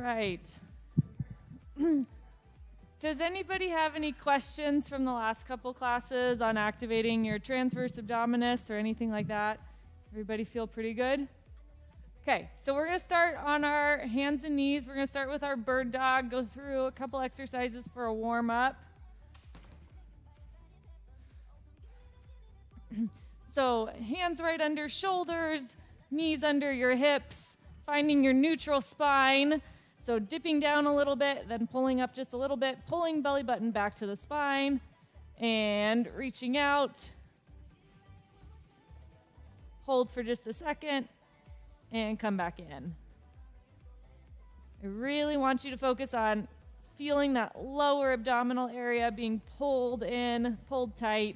right. Does anybody have any questions from the last couple classes on activating your transverse abdominis or anything like that? Everybody feel pretty good? Okay, so we're going to start on our hands and knees. We're going to start with our bird dog, go through a couple exercises for a warm-up. So hands right under shoulders, knees under your hips, finding your neutral spine. So dipping down a little bit, then pulling up just a little bit, pulling belly button back to the spine, and reaching out. Hold for just a second, and come back in. I really want you to focus on feeling that lower abdominal area being pulled in, pulled tight.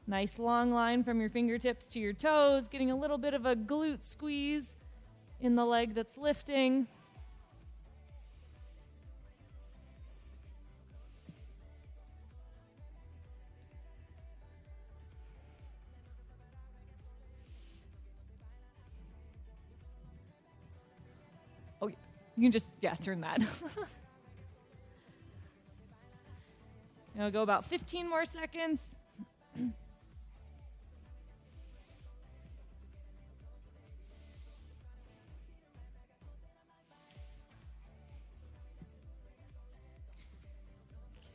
Nice long line from your fingertips to your toes, getting a little bit of a glute squeeze in the leg that's lifting. Oh, you can just, turn that. I'll go about 15 more seconds.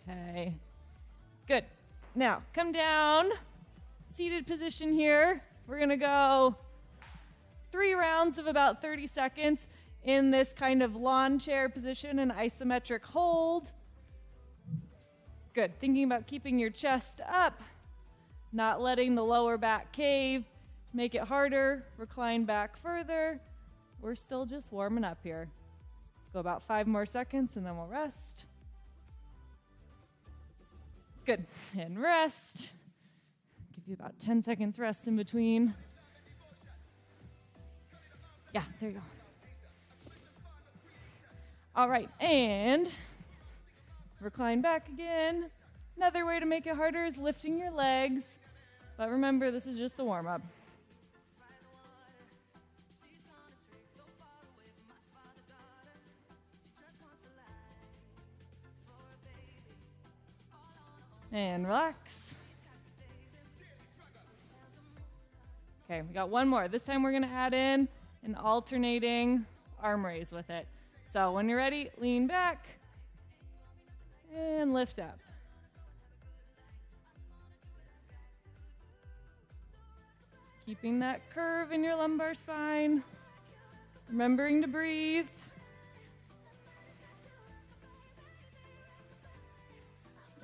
Okay, good. Now, come down, seated position here. We're gonna go 3 rounds of about 30 seconds in this kind of lawn chair position, an isometric hold. Good, thinking about keeping your chest up, not letting the lower back cave. Make it harder, recline back further. We're still just warming up here. Go about 5 more seconds and then we'll rest. Good, and rest. Give you about 10 seconds rest in between. Yeah, there you go. All right, and recline back again. Another way to make it harder is lifting your legs. But remember, this is just a warm-up. And relax. Okay, we got one more. This time we're gonna add in an alternating arm raise with it. So when you're ready, lean back and lift up. Keeping that curve in your lumbar spine. Remembering to breathe.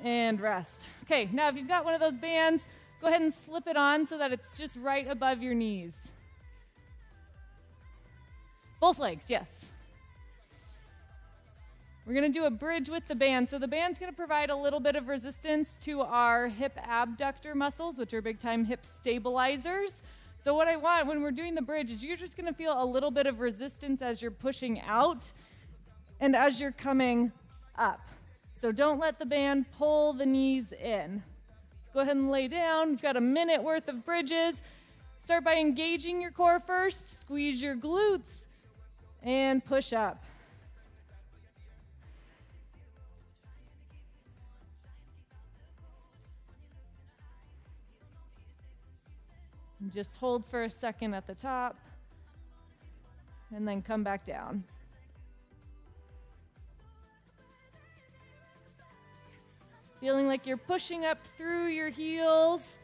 And rest. Okay, now if you've got one of those bands, go ahead and slip it on so that it's just right above your knees. Both legs, yes. We're gonna do a bridge with the band. So the band's gonna provide a little bit of resistance to our hip abductor muscles, which are big time hip stabilizers. So what I want when we're doing the bridge is you're just gonna feel a little bit of resistance as you're pushing out and as you're coming up. So don't let the band pull the knees in. Go ahead and lay down. You've got a minute worth of bridges. Start by engaging your core first. Squeeze your glutes and push up. And just hold for a second at the top and then come back down. Feeling like you're pushing up through your heels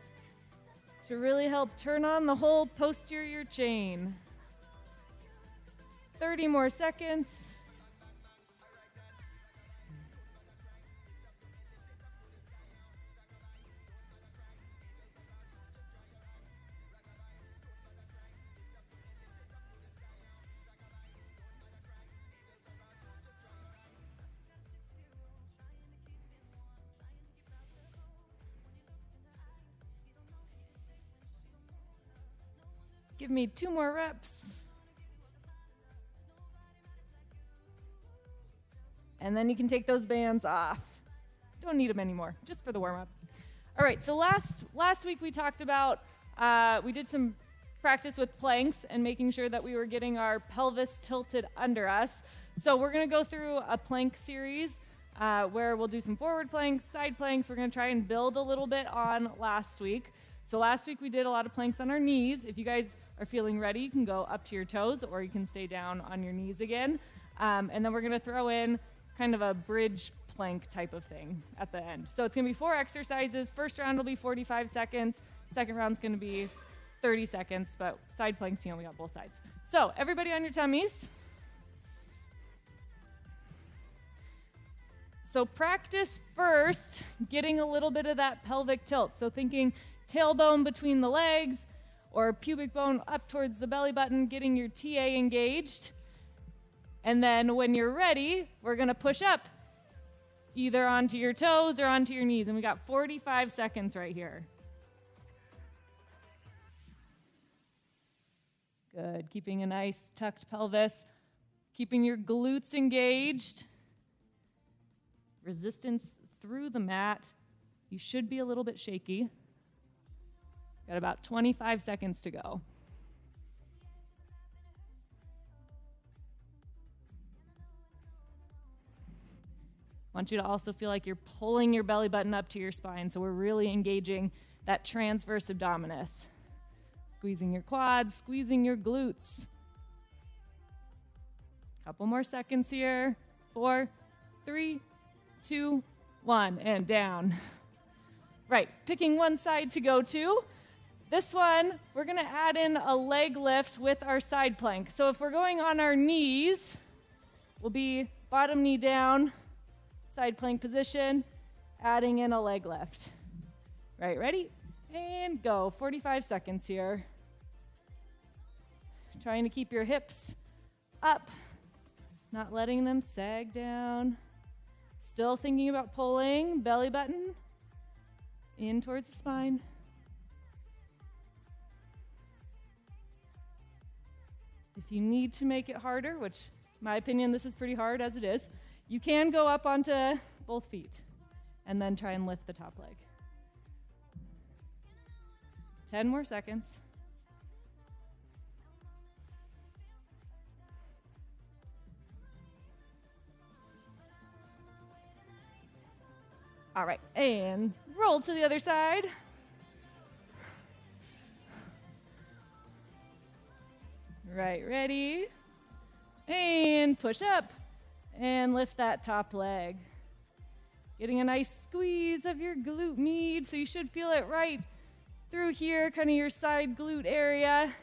to really help turn on the whole posterior chain. 30 more seconds. Give me 2 more reps. And then you can take those bands off. Don't need them anymore, just for the warm-up. All right, so last week we talked about, we did some practice with planks and making sure that we were getting our pelvis tilted under us. So we're going to go through a plank series where we'll do some forward planks, side planks. We're going to try and build a little bit on last week. So last week we did a lot of planks on our knees. If you guys are feeling ready, you can go up to your toes or you can stay down on your knees again. And then we're going to throw in kind of a bridge plank type of thing at the end. So it's going to be 4 exercises. First round will be 45 seconds. Second round's going to be 30 seconds, but side planks, we got both sides. So everybody on your tummies. So practice first getting a little bit of that pelvic tilt. So thinking tailbone between the legs or pubic bone up towards the belly button, getting your TA engaged. And then when you're ready, we're going to push up either onto your toes or onto your knees. And we got 45 seconds right here. Good. Keeping a nice tucked pelvis. Keeping your glutes engaged. Resistance through the mat. You should be a little bit shaky. Got about 25 seconds to go. I want you to also feel like you're pulling your belly button up to your spine, so we're really engaging that transverse abdominis. Squeezing your quads, squeezing your glutes. Couple more seconds here. 4, 3, 2, 1, and down. Right, picking one side to go to. This one, we're gonna add in a leg lift with our side plank. So if we're going on our knees, we'll be bottom knee down, side plank position, adding in a leg lift. Right, ready? And go. 45 seconds here. Trying to keep your hips up, not letting them sag down. Still thinking about pulling belly button in towards the spine. If you need to make it harder, which in my opinion this is pretty hard as it is, you can go up onto both feet and then try and lift the top leg. 10 more seconds. All right, and roll to the other side. Right, ready? And push up and lift that top leg. Getting a nice squeeze of your glute med, so you should feel it right through here, kind of your side glute area.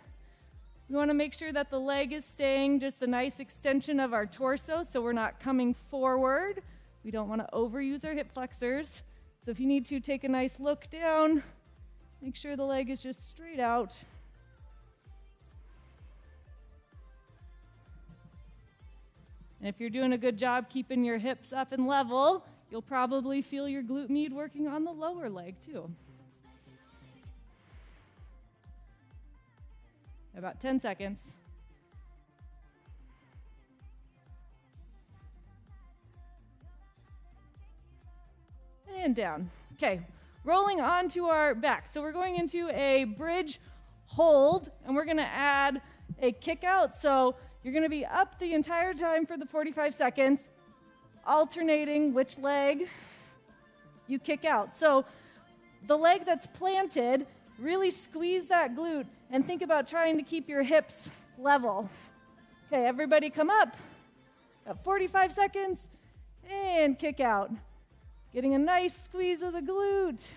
We want to make sure that the leg is staying just a nice extension of our torso, so we're not coming forward. We don't want to overuse our hip flexors. So if you need to, take a nice look down. Make sure the leg is just straight out. And if you're doing a good job keeping your hips up and level, you'll probably feel your glute med working on the lower leg too. About 10 seconds. And down. Okay, rolling onto our back. So we're going into a bridge hold, and we're gonna add a kick out. So you're gonna be up the entire time for the 45 seconds, alternating which leg you kick out. So the leg that's planted, really squeeze that glute and think about trying to keep your hips level. Okay, everybody come up. Got 45 seconds and kick out. Getting a nice squeeze of the glute.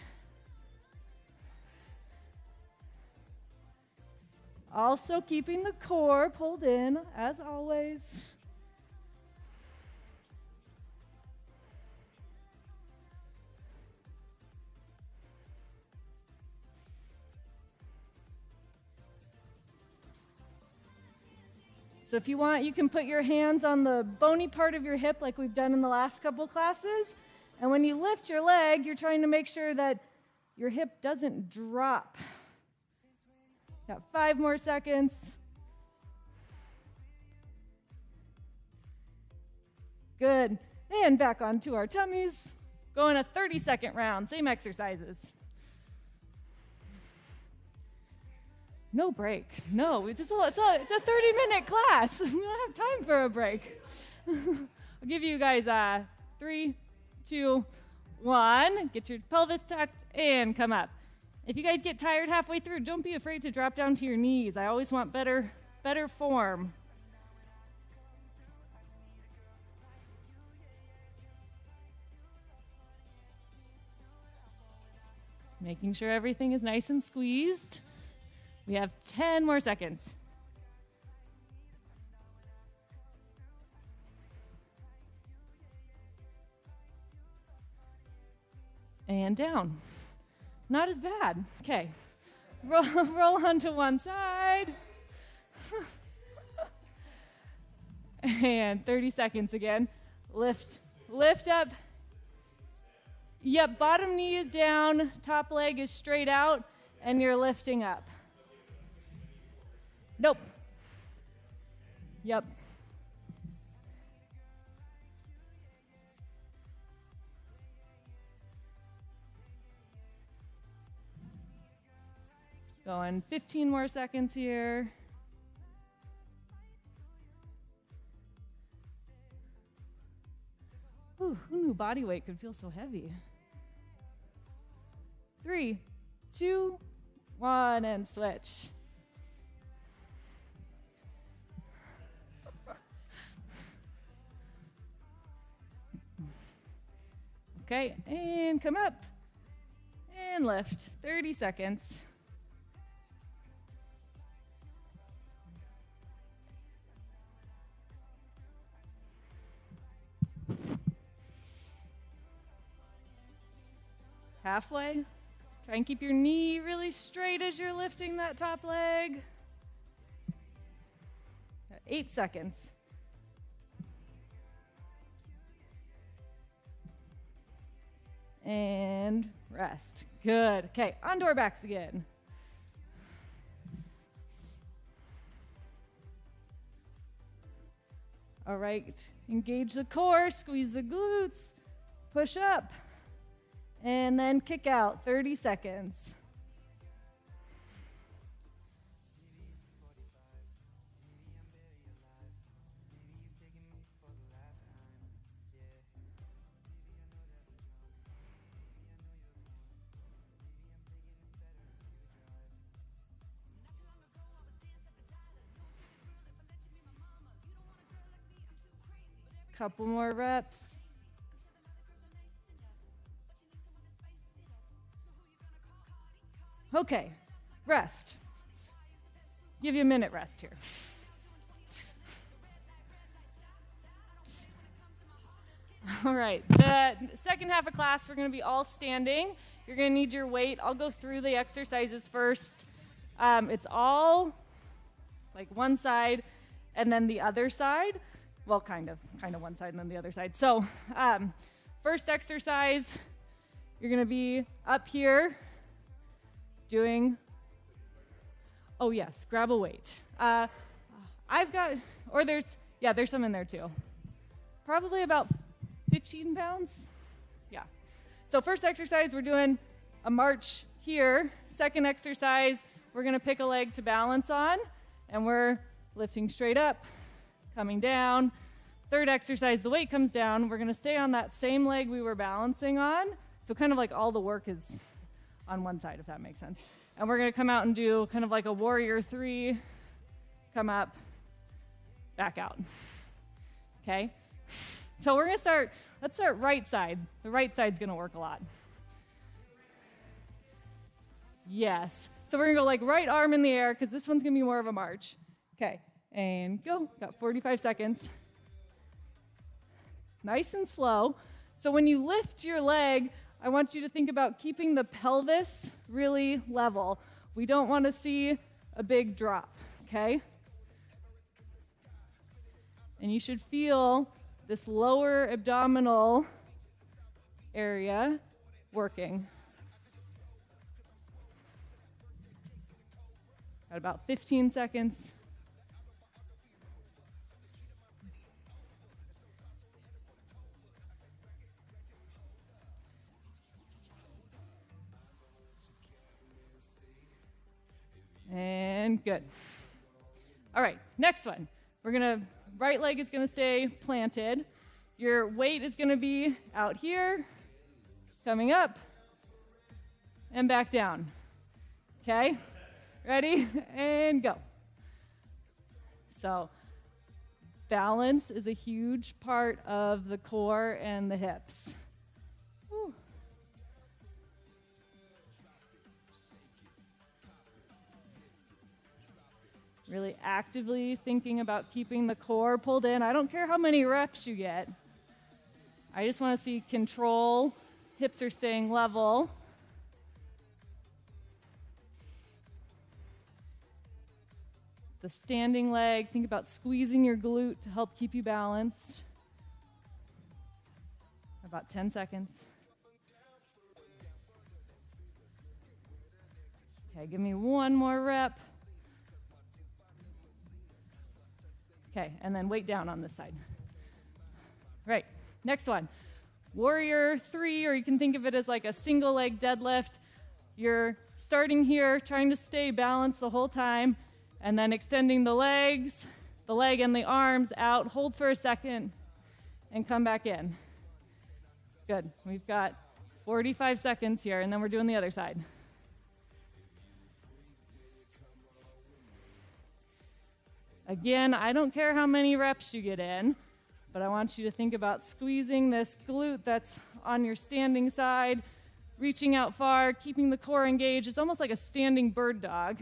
Also keeping the core pulled in, as always. So if you want, you can put your hands on the bony part of your hip like we've done in the last couple classes. And when you lift your leg, you're trying to make sure that your hip doesn't drop. Got 5 more seconds. Good. And back onto our tummies. Going a 30-second round, same exercises. No break. No, it's a 30-minute class. We don't have time for a break. I'll give you guys 3, 2, 1. Get your pelvis tucked and come up. If you guys get tired halfway through, don't be afraid to drop down to your knees. I always want better form. Making sure everything is nice and squeezed. We have 10 more seconds. And down. Not as bad. Okay. Roll onto one side. And 30 seconds again. Lift up. Yep, bottom knee is down, top leg is straight out, and you're lifting up. Nope. Yep. Going 15 more seconds here. Ooh, who knew body weight could feel so heavy? 3, 2, 1, and switch. Okay, and come up and lift. 30 seconds. Halfway. Try and keep your knee really straight as you're lifting that top leg. 8 seconds. And rest. Good. Okay, onto our backs again. All right, engage the core, squeeze the glutes, push up. And then kick out, 30 seconds. Couple more reps. Okay, rest. Give you a minute rest here. All right, the second half of class, we're going to be all standing. You're going to need your weight. I'll go through the exercises first. It's all like one side and then the other side. Well, kind of one side and then the other side. So first exercise, you're going to be up here. Doing, oh yes, grab a weight. I've got, or there's some in there too. Probably about 15 pounds. Yeah. So first exercise, we're doing a march here. Second exercise, we're gonna pick a leg to balance on, and we're lifting straight up, coming down. Third exercise, the weight comes down. We're gonna stay on that same leg we were balancing on. So kind of like all the work is on one side, if that makes sense. And we're gonna come out and do kind of like a warrior 3, come up, back out, okay? So we're gonna start, let's start right side. The right side's gonna work a lot. Yes, so we're gonna go like right arm in the air, because this one's gonna be more of a march. Okay, and go, got 45 seconds. Nice and slow. So when you lift your leg, I want you to think about keeping the pelvis really level. We don't want to see a big drop, okay? And you should feel this lower abdominal area working. Got about 15 seconds. And in, good. All right, next one. Right leg is gonna stay planted. Your weight is gonna be out here, coming up, and back down. Okay, ready, and go. So, balance is a huge part of the core and the hips. Whew. Really actively thinking about keeping the core pulled in. I don't care how many reps you get. I just want to see control. Hips are staying level. The standing leg, think about squeezing your glute to help keep you balanced. About 10 seconds. Okay, give me one more rep. Okay, and then weight down on this side. Right, next one. Warrior 3, or you can think of it as like a single leg deadlift. You're starting here, trying to stay balanced the whole time, and then extending the leg and the arms out. Hold for a second, and come back in. Good, we've got 45 seconds here, and then we're doing the other side. Again, I don't care how many reps you get in, but I want you to think about squeezing this glute that's on your standing side, reaching out far, keeping the core engaged. It's almost like a standing bird dog.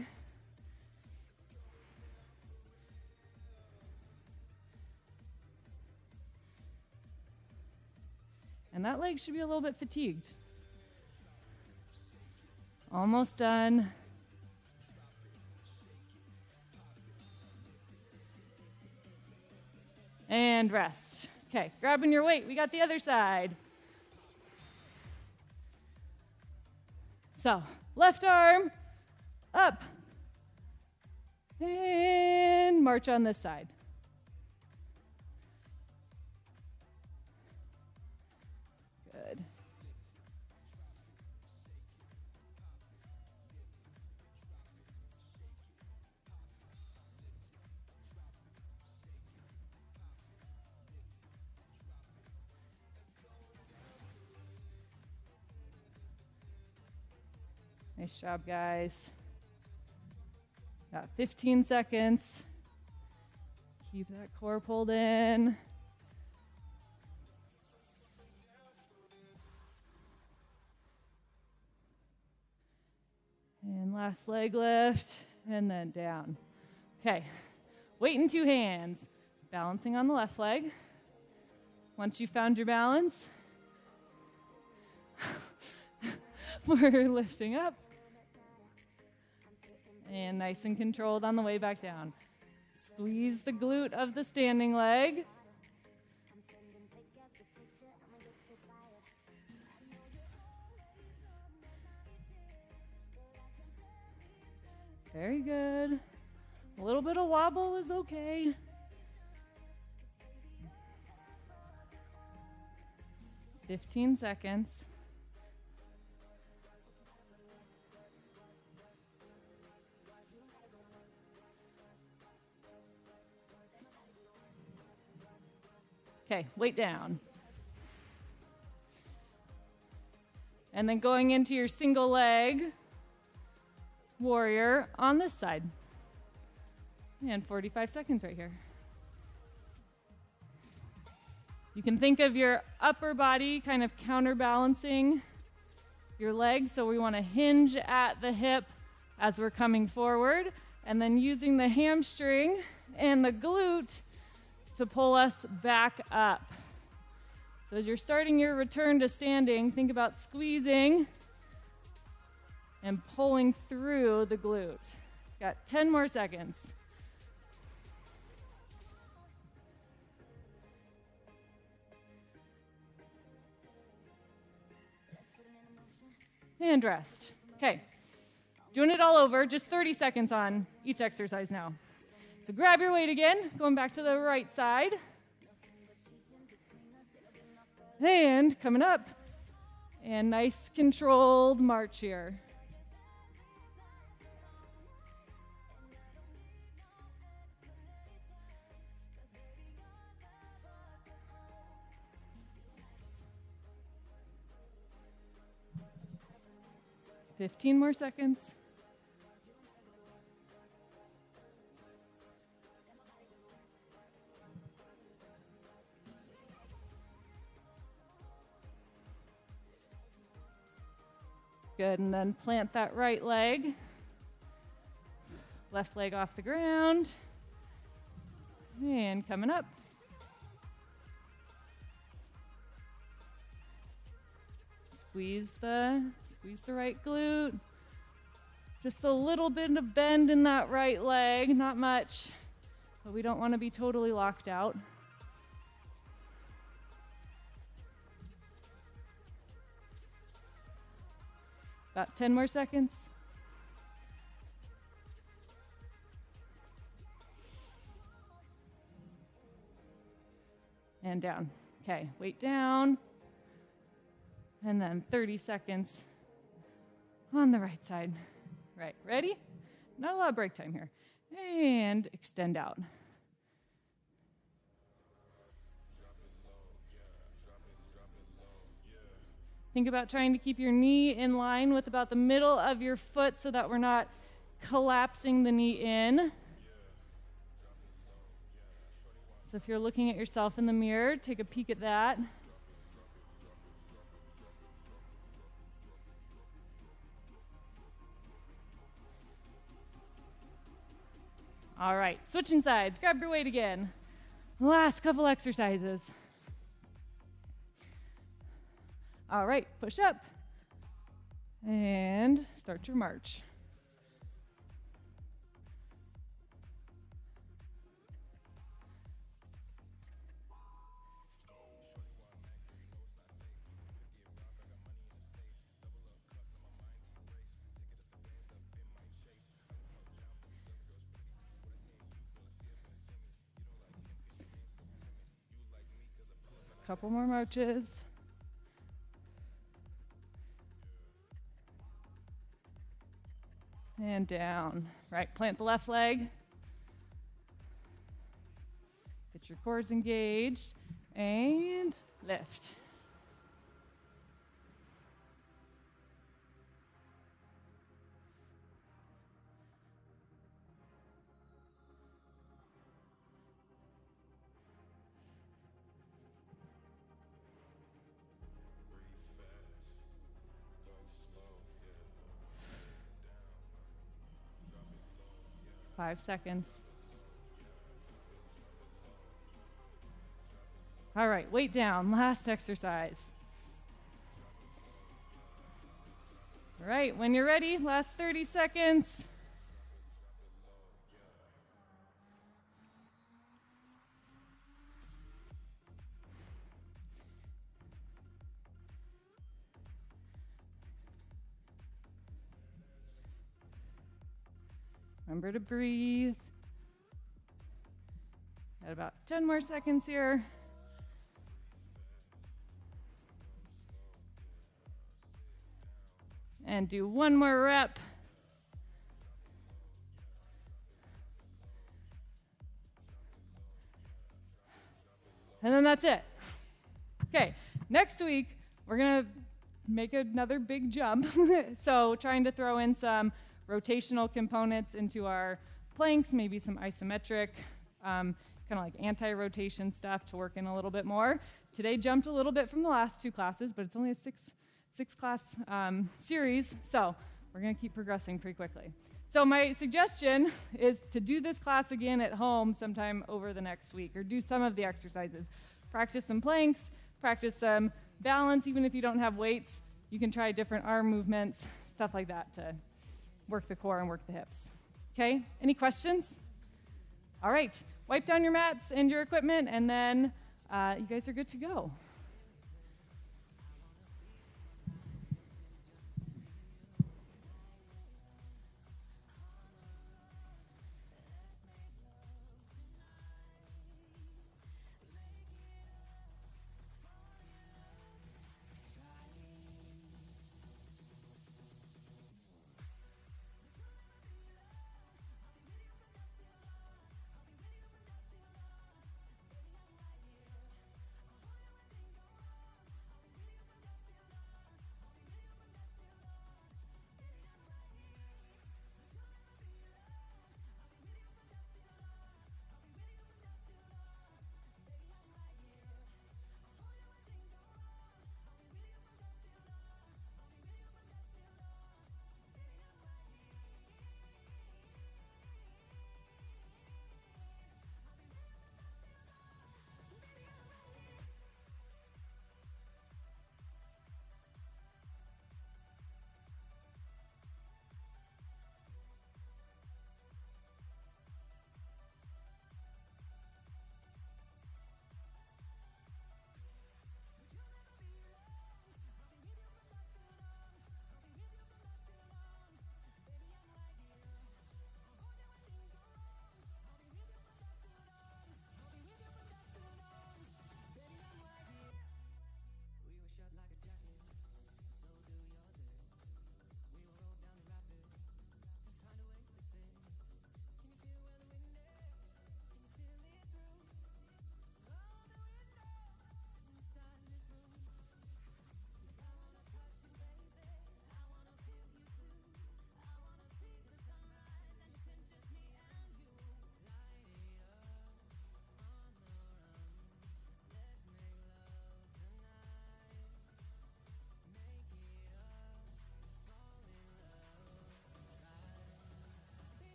And that leg should be a little bit fatigued. Almost done. And rest. Okay, grabbing your weight. We got the other side. So, left arm, up. And march on this side. Good. Nice job, guys. Got 15 seconds. Keep that core pulled in. And last leg lift, and then down. Okay, weight in 2 hands. Balancing on the left leg. Once you found your balance, we're lifting up. And nice and controlled on the way back down. Squeeze the glute of the standing leg. Very good. A little bit of wobble is okay. $15 seconds. Okay, weight down. And then going into your single leg warrior on this side. And 45 seconds right here. You can think of your upper body kind of counterbalancing your legs. So we want to hinge at the hip as we're coming forward, and then using the hamstring and the glute to pull us back up. So as you're starting your return to standing, think about squeezing and pulling through the glute. Got 10 more seconds. And rest. Okay, doing it all over, just 30 seconds on each exercise now. So grab your weight again, going back to the right side. And coming up. And nice controlled march here. 15 more seconds. Good, and then plant that right leg. Left leg off the ground. And coming up. Squeeze the right glute. Just a little bit of bend in that right leg, not much, but we don't want to be totally locked out. About 10 more seconds. And down. Okay, weight down. And then 30 seconds on the right side. Right, ready? Not a lot of break time here. And extend out. Think about trying to keep your knee in line with about the middle of your foot so that we're not collapsing the knee in. So if you're looking at yourself in the mirror, take a peek at that. All right, switching sides. Grab your weight again. Last couple exercises. All right, push up and start your march. Couple more marches. And down. Right, plant the left leg. Get your cores engaged. And lift. Five seconds. All right, weight down, last exercise. All right, when you're ready, last 30 seconds. Remember to breathe. Got about 10 more seconds here. And do one more rep. And then that's it. Okay, next week, we're gonna make another big jump. So trying to throw in some rotational components into our planks, maybe some isometric, kind of like anti-rotation stuff to work in a little bit more. Today jumped a little bit from the last two classes, but it's only a six class series, so we're gonna keep progressing pretty quickly. So my suggestion is to do this class again at home sometime over the next week, or do some of the exercises. Practice some planks, practice some balance, even if you don't have weights. You can try different arm movements, stuff like that to work the core and work the hips. Okay, any questions? All right, wipe down your mats and your equipment, and then you guys are good to go.